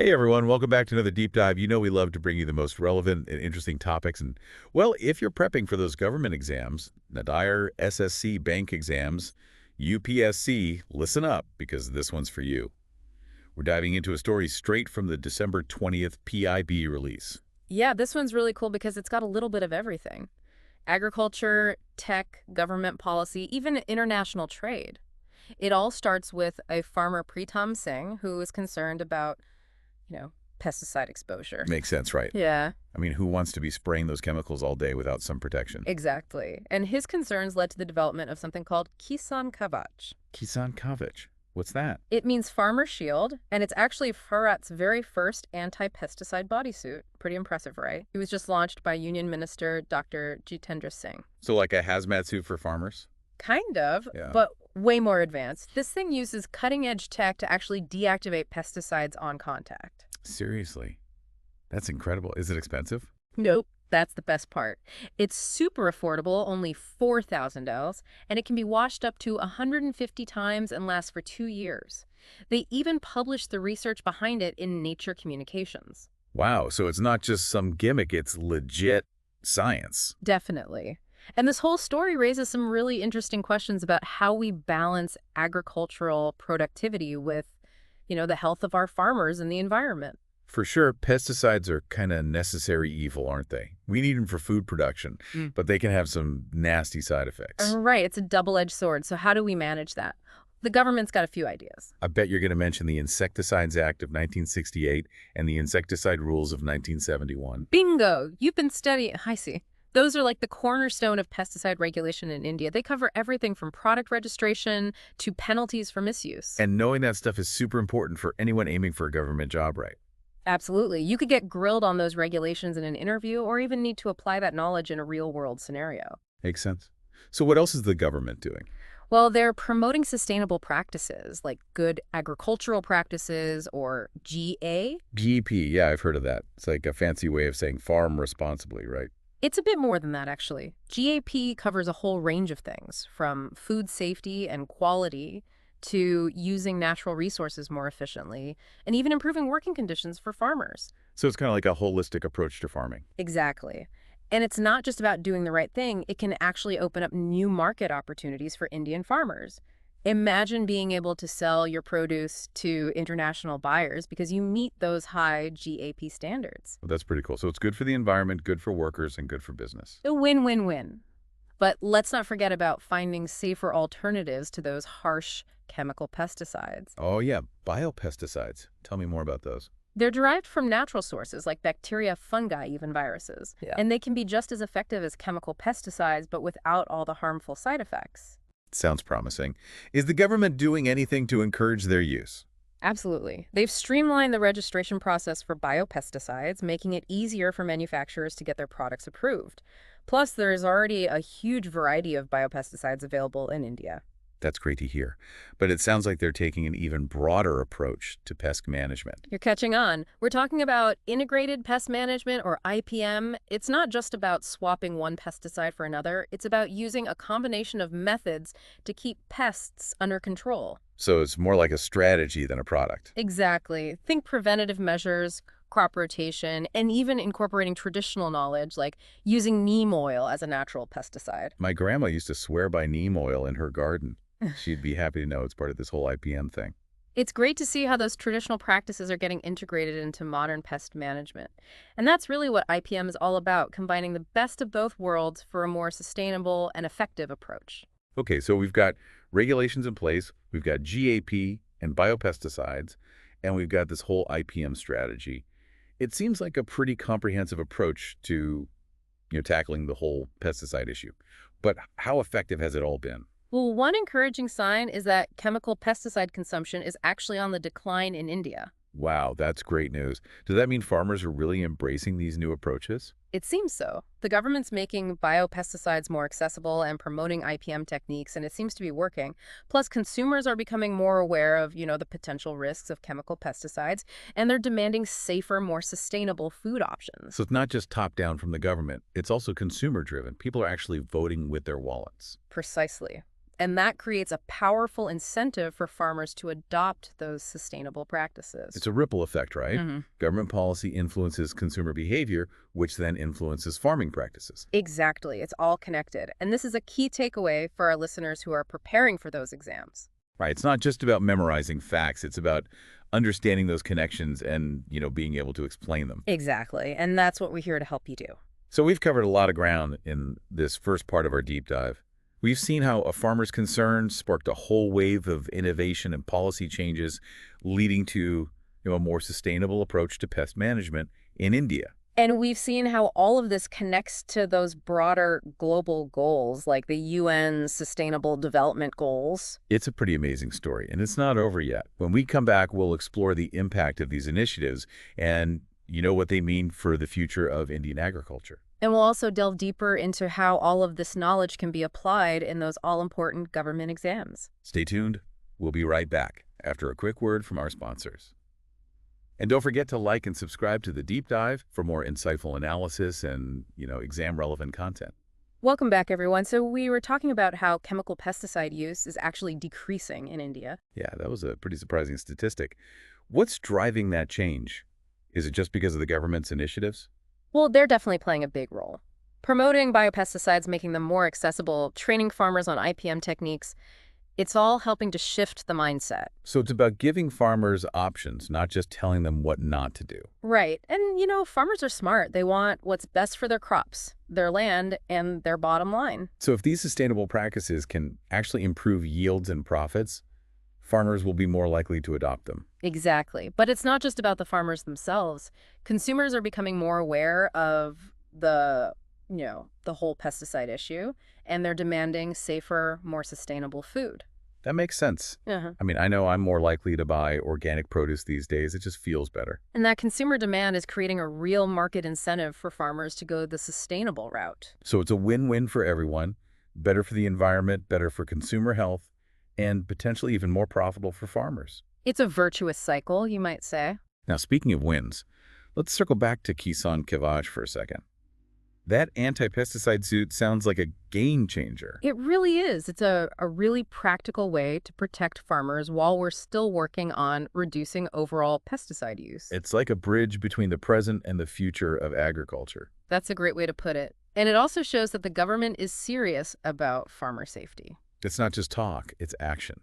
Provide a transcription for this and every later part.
Hey everyone, welcome back to another deep dive. You know we love to bring you the most relevant and interesting topics. And, well, if you're prepping for those government exams, NADAR, SSC bank exams, UPSC, listen up because this one's for you. We're diving into a story straight from the December 20th PIB release. Yeah, this one's really cool because it's got a little bit of everything. Agriculture, tech, government policy, even international trade. It all starts with a farmer Pritam Singh who is concerned about, you know, pesticide exposure. Makes sense, right? Yeah, I mean, who wants to be spraying those chemicals all day without some protection? exactly. And his concerns led to the development of something called Kisan Kavach. Kisan Kavach. What's that? It means farmer shield, and it's actually Bharat's very first anti-pesticide bodysuit. Pretty impressive, right? It was just launched by Union Minister Dr. Jitendra Singh. So like a hazmat suit for farmers? Kind of, Yeah. but way more advanced. This thing uses cutting-edge tech to actually deactivate pesticides on contact. Seriously? That's incredible. Is it expensive? Nope. That's the best part. It's super affordable, only $4,000, and it can be washed up to 150 times and lasts for 2 years. They even published the research behind it in Nature Communications. Wow, so it's not just some gimmick, it's legit science. Definitely. And this whole story raises some really interesting questions about how we balance agricultural productivity with, the health of our farmers and the environment. For sure, pesticides are kind of necessary evil, aren't they? We need them for food production, but they can have some nasty side effects. Right, it's a double-edged sword. So how do we manage that? The government's got a few ideas. I bet you're going to mention the Insecticides Act of 1968 and the Insecticide Rules of 1971. Bingo! You've been studying. I see. Those are like the cornerstone of pesticide regulation in India. They cover everything from product registration to penalties for misuse. And knowing that stuff is super important for anyone aiming for a government job, right? Absolutely. You could get grilled on those regulations in an interview or even need to apply that knowledge in a real-world scenario. Makes sense. So what else is the government doing? Well, they're promoting sustainable practices like good agricultural practices or GA. GEP, yeah, I've heard of that. It's like a fancy way of saying farm responsibly, right? It's a bit more than that, actually. GAP covers a whole range of things, from food safety and quality to using natural resources more efficiently, and even improving working conditions for farmers. So it's kind of like a holistic approach to farming. Exactly. And it's not just about doing the right thing, it can actually open up new market opportunities for Indian farmers. Imagine being able to sell your produce to international buyers because you meet those high GAP standards. Well, that's pretty cool. So it's good for the environment, good for workers, and good for business. A win-win-win. But let's not forget about finding safer alternatives to those harsh chemical pesticides. Oh, yeah, biopesticides. Tell me more about those. They're derived from natural sources like bacteria, fungi, even viruses. Yeah. And they can be just as effective as chemical pesticides, but without all the harmful side effects. Sounds promising. Is the government doing anything to encourage their use? Absolutely. They've streamlined the registration process for biopesticides, making it easier for manufacturers to get their products approved. Plus, there is already a huge variety of biopesticides available in India. That's great to hear. But it sounds like they're taking an even broader approach to pest management. You're catching on. We're talking about integrated pest management, or IPM. It's not just about swapping one pesticide for another. It's about using a combination of methods to keep pests under control. So it's more like a strategy than a product. Exactly. Think preventative measures, crop rotation, and even incorporating traditional knowledge like using neem oil as a natural pesticide. My grandma used to swear by neem oil in her garden. She'd be happy to know it's part of this whole IPM thing. It's great to see how those traditional practices are getting integrated into modern pest management. And that's really what IPM is all about, combining the best of both worlds for a more sustainable and effective approach. Okay, so we've got regulations in place, we've got GAP and biopesticides, and we've got this whole IPM strategy. It seems like a pretty comprehensive approach to, tackling the whole pesticide issue. But how effective has it all been? Well, one encouraging sign is that chemical pesticide consumption is actually on the decline in India. Wow, that's great news. Does that mean farmers are really embracing these new approaches? It seems so. The government's making biopesticides more accessible and promoting IPM techniques, and it seems to be working. Plus, consumers are becoming more aware of, the potential risks of chemical pesticides, and they're demanding safer, more sustainable food options. So it's not just top-down from the government. It's also consumer-driven. People are actually voting with their wallets. Precisely. And that creates a powerful incentive for farmers to adopt those sustainable practices. It's a ripple effect, right? hmm Government policy influences consumer behavior, which then influences farming practices. Exactly. It's all connected. And this is a key takeaway for our listeners who are preparing for those exams. Right. It's not just about memorizing facts. It's about understanding those connections and, being able to explain them. Exactly. And that's what we're here to help you do. So we've covered a lot of ground in this first part of our deep dive. We've seen how a farmer's concern sparked a whole wave of innovation and policy changes, leading to a more sustainable approach to pest management in India. And we've seen how all of this connects to those broader global goals, like the UN Sustainable Development Goals. It's a pretty amazing story, and it's not over yet. When we come back, we'll explore the impact of these initiatives and what they mean for the future of Indian agriculture. And we'll also delve deeper into how all of this knowledge can be applied in those all-important government exams. Stay tuned. We'll be right back after a quick word from our sponsors. And don't forget to like and subscribe to The Deep Dive for more insightful analysis and, exam-relevant content. Welcome back, everyone. So we were talking about how chemical pesticide use is actually decreasing in India. Yeah, that was a pretty surprising statistic. What's driving that change? Is it just because of the government's initiatives? Well, they're definitely playing a big role. Promoting biopesticides, making them more accessible, training farmers on IPM techniques, it's all helping to shift the mindset. So it's about giving farmers options, not just telling them what not to do. Right. And, farmers are smart. They want what's best for their crops, their land, and their bottom line. So if these sustainable practices can actually improve yields and profits, farmers will be more likely to adopt them. Exactly. But it's not just about the farmers themselves. Consumers are becoming more aware of the whole pesticide issue, and they're demanding safer, more sustainable food. That makes sense. Uh-huh. I know I'm more likely to buy organic produce these days. It just feels better. And that consumer demand is creating a real market incentive for farmers to go the sustainable route. So it's a win-win for everyone, better for the environment, better for consumer health, and potentially even more profitable for farmers. It's a virtuous cycle, you might say. Now, speaking of wins, let's circle back to Kisan Kavach for a second. That anti-pesticide suit sounds like a game changer. It really is. It's a really practical way to protect farmers while we're still working on reducing overall pesticide use. It's like a bridge between the present and the future of agriculture. That's a great way to put it. And it also shows that the government is serious about farmer safety. It's not just talk, it's action.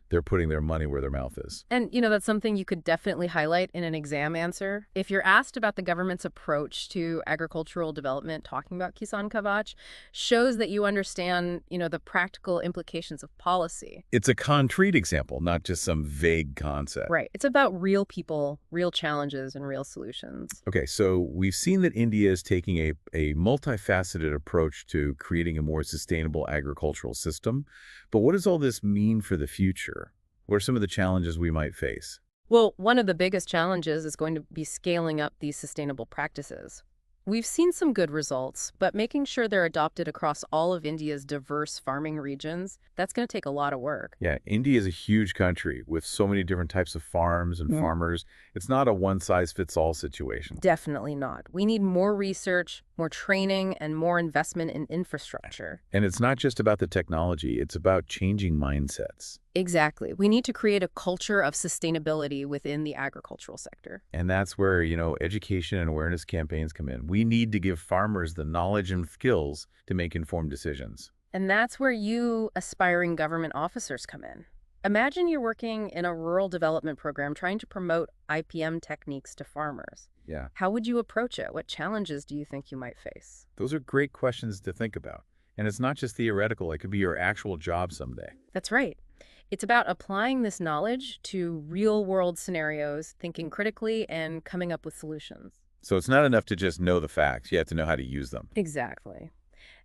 They're putting their money where their mouth is. And, that's something you could definitely highlight in an exam answer. If you're asked about the government's approach to agricultural development, talking about Kisan Kavach shows that you understand, the practical implications of policy. It's a concrete example, not just some vague concept. Right. It's about real people, real challenges, and real solutions. Okay, so we've seen that India is taking a multifaceted approach to creating a more sustainable agricultural system. But what does all this mean for the future? What are some of the challenges we might face? Well, one of the biggest challenges is going to be scaling up these sustainable practices. We've seen some good results, but making sure they're adopted across all of India's diverse farming regions, that's going to take a lot of work. Yeah, India is a huge country with so many different types of farms and farmers. It's not a one-size-fits-all situation. Definitely not. We need more research, more training, and more investment in infrastructure. And it's not just about the technology, it's about changing mindsets. Exactly. We need to create a culture of sustainability within the agricultural sector. And that's where, education and awareness campaigns come in. We need to give farmers the knowledge and skills to make informed decisions. And that's where you aspiring government officers come in. Imagine you're working in a rural development program trying to promote IPM techniques to farmers. Yeah. How would you approach it? What challenges do you think you might face? Those are great questions to think about. And it's not just theoretical. It could be your actual job someday. That's right. It's about applying this knowledge to real-world scenarios, thinking critically, and coming up with solutions. So it's not enough to just know the facts. You have to know how to use them. Exactly.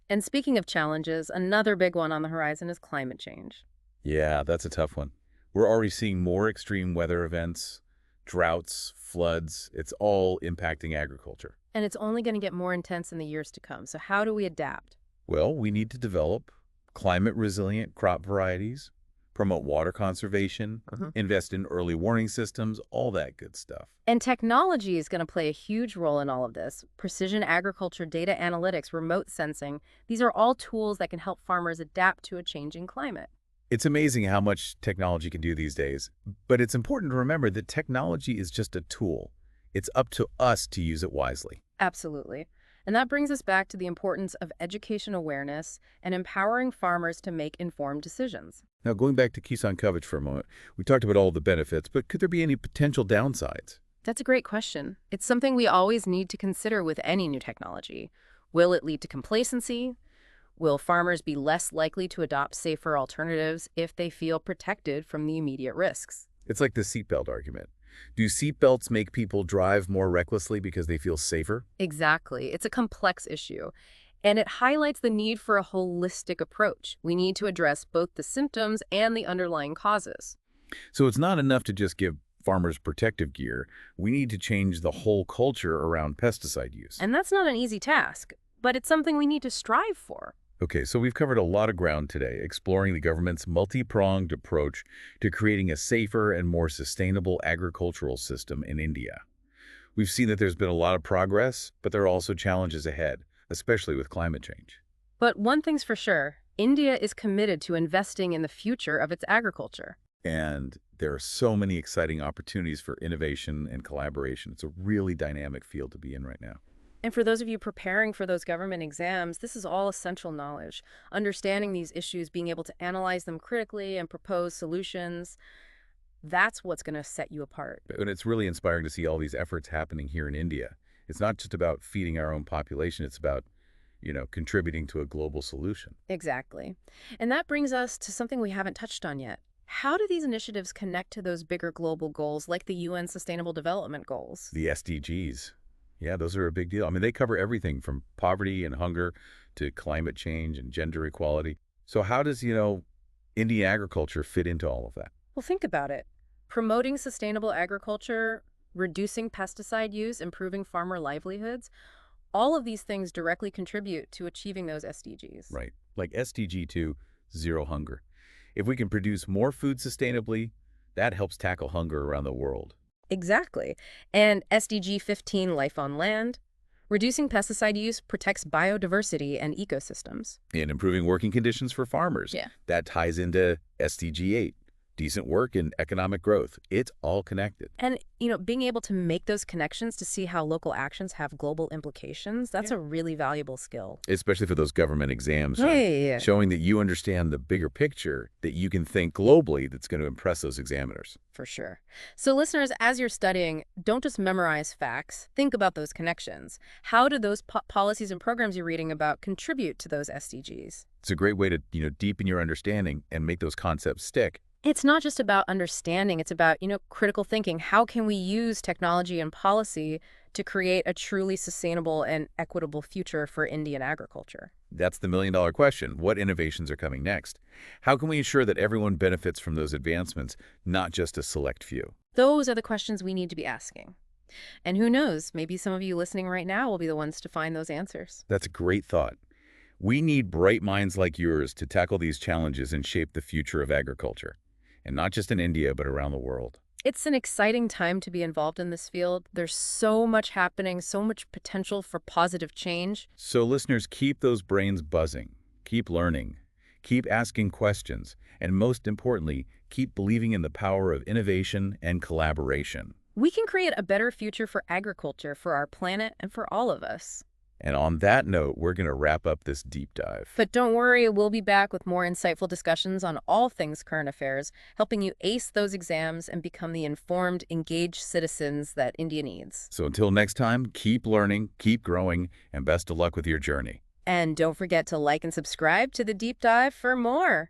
And speaking of challenges, another big one on the horizon is climate change. Yeah, that's a tough one. We're already seeing more extreme weather events, droughts, floods. It's all impacting agriculture. And it's only going to get more intense in the years to come. So how do we adapt? Well, we need to develop climate-resilient crop varieties, promote water conservation, invest in early warning systems, all that good stuff. And technology is going to play a huge role in all of this. Precision agriculture, data analytics, remote sensing, these are all tools that can help farmers adapt to a changing climate. It's amazing how much technology can do these days, but it's important to remember that technology is just a tool. It's up to us to use it wisely. Absolutely. And that brings us back to the importance of education awareness and empowering farmers to make informed decisions. Now, going back to Kisan Kavach for a moment, we talked about all the benefits, but could there be any potential downsides? That's a great question. It's something we always need to consider with any new technology. Will it lead to complacency? Will farmers be less likely to adopt safer alternatives if they feel protected from the immediate risks? It's like the seatbelt argument. Do seatbelts make people drive more recklessly because they feel safer? Exactly. It's a complex issue, and it highlights the need for a holistic approach. We need to address both the symptoms and the underlying causes. So it's not enough to just give farmers protective gear. We need to change the whole culture around pesticide use. And that's not an easy task, but it's something we need to strive for. Okay, so we've covered a lot of ground today, exploring the government's multi-pronged approach to creating a safer and more sustainable agricultural system in India. We've seen that there's been a lot of progress, but there are also challenges ahead, especially with climate change. But one thing's for sure, India is committed to investing in the future of its agriculture. And there are so many exciting opportunities for innovation and collaboration. It's a really dynamic field to be in right now. And for those of you preparing for those government exams, this is all essential knowledge. Understanding these issues, being able to analyze them critically and propose solutions, that's what's going to set you apart. And it's really inspiring to see all these efforts happening here in India. It's not just about feeding our own population. It's about, contributing to a global solution. Exactly. And that brings us to something we haven't touched on yet. How do these initiatives connect to those bigger global goals like the UN Sustainable Development Goals? The SDGs. Yeah, those are a big deal. I mean, they cover everything from poverty and hunger to climate change and gender equality. So how does, Indian agriculture fit into all of that? Well, think about it. Promoting sustainable agriculture, reducing pesticide use, improving farmer livelihoods, all of these things directly contribute to achieving those SDGs. Right. Like SDG 2, zero hunger. If we can produce more food sustainably, that helps tackle hunger around the world. Exactly. And SDG 15, life on land, reducing pesticide use protects biodiversity and ecosystems. And improving working conditions for farmers. Yeah. That ties into SDG 8, decent work and economic growth. It's all connected. And, being able to make those connections to see how local actions have global implications, that's a really valuable skill. Especially for those government exams. Yeah. Showing that you understand the bigger picture, that you can think globally, that's going to impress those examiners. For sure. So listeners, as you're studying, don't just memorize facts. Think about those connections. How do those policies and programs you're reading about contribute to those SDGs? It's a great way to, deepen your understanding and make those concepts stick. It's not just about understanding. It's about, critical thinking. How can we use technology and policy to create a truly sustainable and equitable future for Indian agriculture? That's the million-dollar question. What innovations are coming next? How can we ensure that everyone benefits from those advancements, not just a select few? Those are the questions we need to be asking. And who knows, maybe some of you listening right now will be the ones to find those answers. That's a great thought. We need bright minds like yours to tackle these challenges and shape the future of agriculture. And not just in India, but around the world. It's an exciting time to be involved in this field. There's so much happening, so much potential for positive change. So listeners, keep those brains buzzing, keep learning, keep asking questions, and most importantly, keep believing in the power of innovation and collaboration. We can create a better future for agriculture, for our planet, and for all of us. And on that note, we're going to wrap up this deep dive. But don't worry, we'll be back with more insightful discussions on all things current affairs, helping you ace those exams and become the informed, engaged citizens that India needs. So until next time, keep learning, keep growing, and best of luck with your journey. And don't forget to like and subscribe to The Deep Dive for more.